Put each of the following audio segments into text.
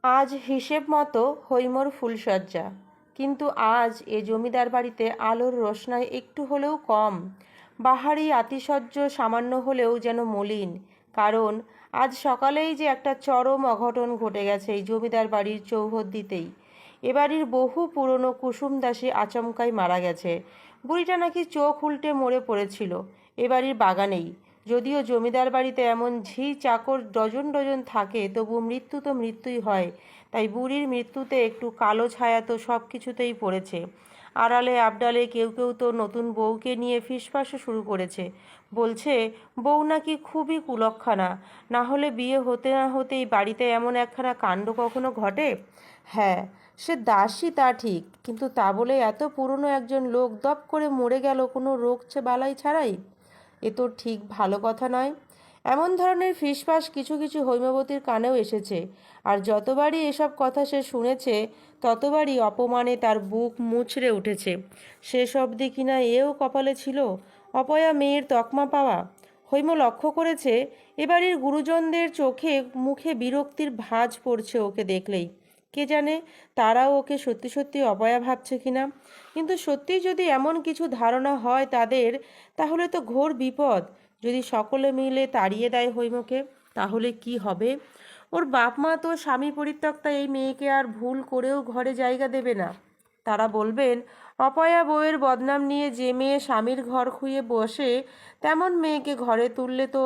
আজ হিসেব মতো হৈমর ফুলশয্যা, কিন্তু আজ এ জমিদার বাড়িতে আলোর রোশনাই একটু হলেও কম। বাহারি আতিশয্য সামান্য হলেও যেন মলিন, কারণ আজ সকালেই যে একটা চরম অঘটন ঘটে গেছে এই জমিদার বাড়ির চৌহদ্দিতেই। এ বাড়ির বহু পুরনো কুসুম দাসী আচমকাই মারা গেছে। বুড়িটা নাকি চোখ উল্টে মরে পড়েছিল এ বাড়ির বাগানেই। যদিও জমিদার বাড়িতে এমন ঝি চাকর ডজন ডজন থাকে, তবু মৃত্যু তো মৃত্যুই হয়। তাই বুড়ির মৃত্যুতে একটু কালো ছায়া তো সব কিছুতেই পড়েছে। আড়ালে আবডালে কেউ কেউ তো নতুন বউকে নিয়ে ফিসফাসও শুরু করেছে। বলছে বউ নাকি খুবই কুলক্ষণা, না হলে বিয়ে হতে না হতেই বাড়িতে এমন একখানা কাণ্ড কখনো ঘটে। হ্যাঁ, সে দাসী তা ঠিক, কিন্তু তা বলে এত পুরনো একজন লোক দপ করে মরে গেল কোনো রোগ বালাই ছাড়াই? এ তো ঠিক ভালো কথা নয়। এমন ধরনের ফিসফাস কিছু কিছু হৈমবতীর কানেও এসেছে, আর যতবারই এসব কথা সে শুনেছে ততবারই অপমানে তার বুক মুচড়ে উঠেছে। শেষ অবধি কিনা এও কপালে ছিল অপয়া মেয়ের তকমা পাওয়া। হৈম লক্ষ্য করেছে এবাড়ির গুরুজনদের চোখে মুখে বিরক্তির ভাঁজ পড়ছে ওকে দেখলেই। কে জানে তারাও ওকে সত্যি সত্যি অপয়া ভাবছে কিনা। কিন্তু সত্যি যদি এমন কিছু ধারণা হয় তাদের, তাহলে তো ঘোর বিপদ। যদি সকলে মিলে তাড়িয়ে দেয় হৈমকে, তাহলে কি হবে? ওর বাপ মা তো স্বামী পরিত্যক্তা এই মেয়েকে আর ভুল করেও ঘরে জায়গা দেবে না। তারা বলবেন অপয়া বউয়ের বদনাম নিয়ে যে মেয়ে স্বামীর ঘর খুইয়ে বসে, তেমন মেয়েকে ঘরে তুললে তো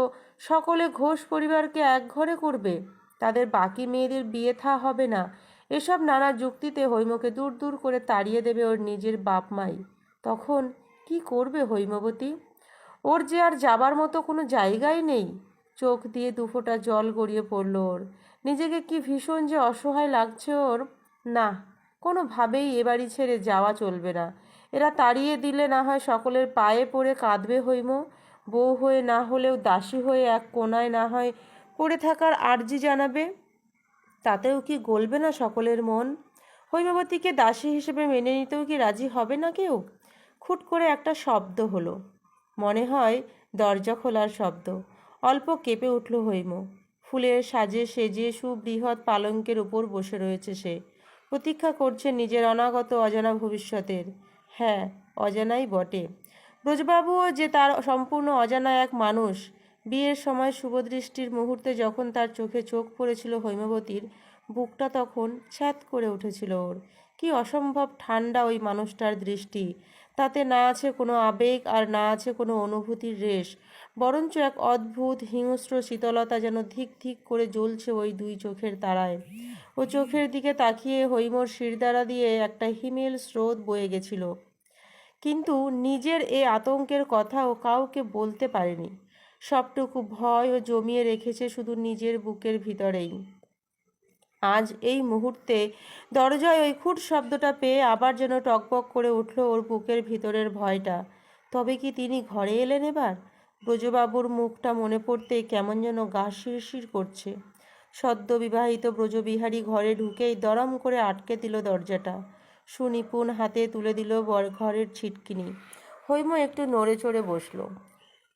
সকলে ঘোষ পরিবারকে এক ঘরে করবে, তাদের বাকি মেয়েদের বিয়ে থা হবে না। এসব নানা যুক্তিতে হৈমকে দূর দূর করে তাড়িয়ে দেবে ওর নিজের বাপ মাই। তখন কি করবে হৈমবতী? ওর যে আর যাবার মতো কোনো জায়গাই নেই। চোখ দিয়ে দুফোঁটা জল গড়িয়ে পড়ল ওর। নিজেকে কি ভীষণ যে অসহায় লাগছে ওর। না, কোনোভাবেই এ বাড়ি ছেড়ে যাওয়া চলবে না। এরা তাড়িয়ে দিলে না হয় সকলের পায়ে পড়ে কাঁদবে হৈম, বউ হয়ে না হলেও দাসী হয়ে এক কোনায় না হয় পড়ে থাকার আর্জি জানাবে। তাতেও কি গলবে না সকলের মন? হৈমবতীকে দাসী হিসেবে মেনে নিতেও কি রাজি হবে না কেউ? খুট করে একটা শব্দ হলো, মনে হয় দরজা খোলার শব্দ। অল্প কেঁপে উঠল হৈম। ফুলের সাজে সেজে সুবৃহৎ পালঙ্কের উপর বসে রয়েছে সে। প্রতীক্ষা করছে নিজের অনাগত অজানা ভবিষ্যতের। হ্যাঁ, অজানাই বটে। ব্রজবাবুও যে তার সম্পূর্ণ অজানা এক মানুষ। বিয়ের সময় শুভদৃষ্টির মুহূর্তে যখন তার চোখে চোখ পড়েছিল হৈমবতীর, বুকটা তখন ছ্যাঁত করে উঠেছিল ওর। কি অসম্ভব ঠান্ডা ওই মানুষটার দৃষ্টি! তাতে না আছে কোনো আবেগ আর না আছে কোনো অনুভূতির রেশ, বরঞ্চ এক অদ্ভুত হিংস্র শীতলতা যেন ধিক ধিক করে জ্বলছে ওই দুই চোখের তারায়। ও চোখের দিকে তাকিয়ে হৈমর শিরদাঁড়া দিয়ে একটা হিমেল স্রোত বয়ে গেছিল। কিন্তু নিজের এ আতঙ্কের কথা ও কাউকে বলতে পারেনি। সবটুকু ভয় ও জমিয়ে রেখেছে শুধু নিজের বুকের ভিতরেই। আজ এই মুহূর্তে দরজায় ওই খুট শব্দটা পেয়ে আবার যেন টকবক করে উঠল ওর বুকের ভিতরের ভয়টা। তবে কি তিনি ঘরে এলেন এবার? ব্রজবাবুর মুখটা মনে পড়তেই কেমন যেন গা শিরশির করছে। সদ্য বিবাহিত ব্রজবিহারী ঘরে ঢুকেই দরম করে আটকে দিল দরজাটা। সুনিপুণ হাতে তুলে দিল ঘরের ছিটকিনি। হৈম একটু নড়ে চড়ে বসল।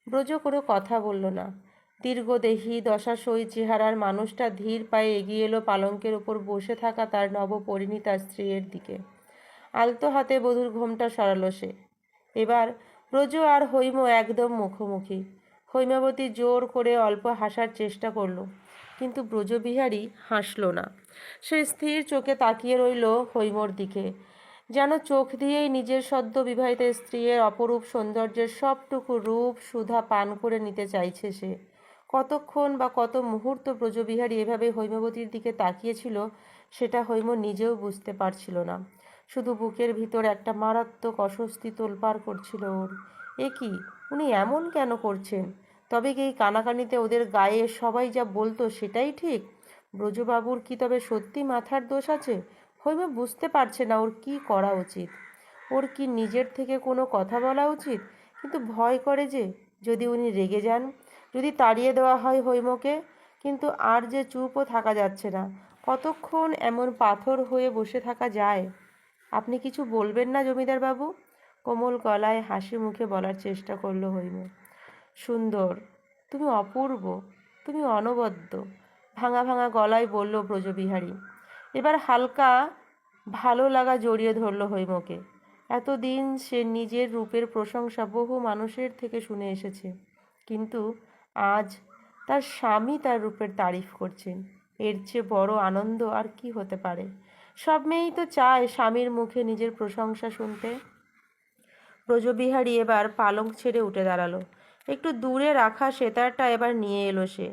ব্রজ কোনো কথা বলল না। দীর্ঘদেহী দশাসই চেহারার মানুষটা ধীর পায়ে এগিয়ে এলো পালঙ্কের উপর বসে থাকা তার নবপরিণীতা স্ত্রীর দিকে। আলতো হাতে বধূর ঘোমটা সরালো সে। এবার ব্রজ আর হৈম একদম মুখোমুখি। হৈমাবতী জোর করে অল্প হাসার চেষ্টা করল, কিন্তু ব্রজবিহারী হাসল না। সে স্থির চোখে তাকিয়ে রইল হৈমর দিকে, যেন চোখ দিয়েই নিজের সদ্য বিবাহিত স্ত্রীর অপরূপ সৌন্দর্যের সবটুকু রূপ সুধা পান করে নিতে চাইছে সে। কতক্ষণ বা কত মুহূর্ত ব্রজবিহারী এভাবে হৈমবতীর দিকে তাকিয়েছিল সেটা হৈম নিজেও বুঝতে পারছিল না। শুধু বুকের ভিতর একটা মারাত্মক অস্বস্তি তোলপাড় করছিল ওর। এ কি, উনি এমন কেন করছেন? তবে কি এই কানাকানিতে ওদের গায়ে সবাই যা বলতো সেটাই ঠিক? ব্রজবাবুর কি তবে সত্যি মাথার দোষ আছে? হৈম বুঝতে পারছে না ওর কি করা উচিত। ওর কি নিজের থেকে কোনো কথা বলা উচিত? কিন্তু ভয় করে যে, যদি উনি রেগে যান, যদি তাড়িয়ে দেওয়া হয় হৈমকে। কিন্তু আর যে চুপও থাকা যাচ্ছে না। কতক্ষণ এমন পাথর হয়ে বসে থাকা যায়? আপনি কিছু বলবেন না জমিদার বাবু? কোমল গলায় হাসি মুখে বলার চেষ্টা করলো হৈম। সুন্দর, তুমি অপূর্ব, তুমি অনবদ্য, ভাঙা ভাঙা গলায় বলল ব্রজবিহারী। এবার হালকা ভালো লাগা জড়িয়ে ধরল হৈমকে। এতদিন সে নিজের রূপের প্রশংসা বহু মানুষের থেকে শুনে এসেছে, কিন্তু আজ তার স্বামী তার রূপের তারিফ করছেন। এর চেয়ে বড় আনন্দ আর কি হতে পারে? সব মেয়েই তো চায় স্বামীর মুখে নিজের প্রশংসা শুনতে। ব্রজবিহারী এবার পালঙ্ক ছেড়ে উঠে দাঁড়ালো। একটু দূরে রাখা সেতারটা এবার নিয়ে এলো সে।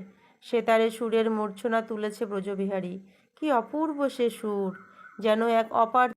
সেতারে সুরের মূর্ছনা তুলেছে ব্রজবিহারী। কি অপূর্ব সে সুর, যেন এক অপার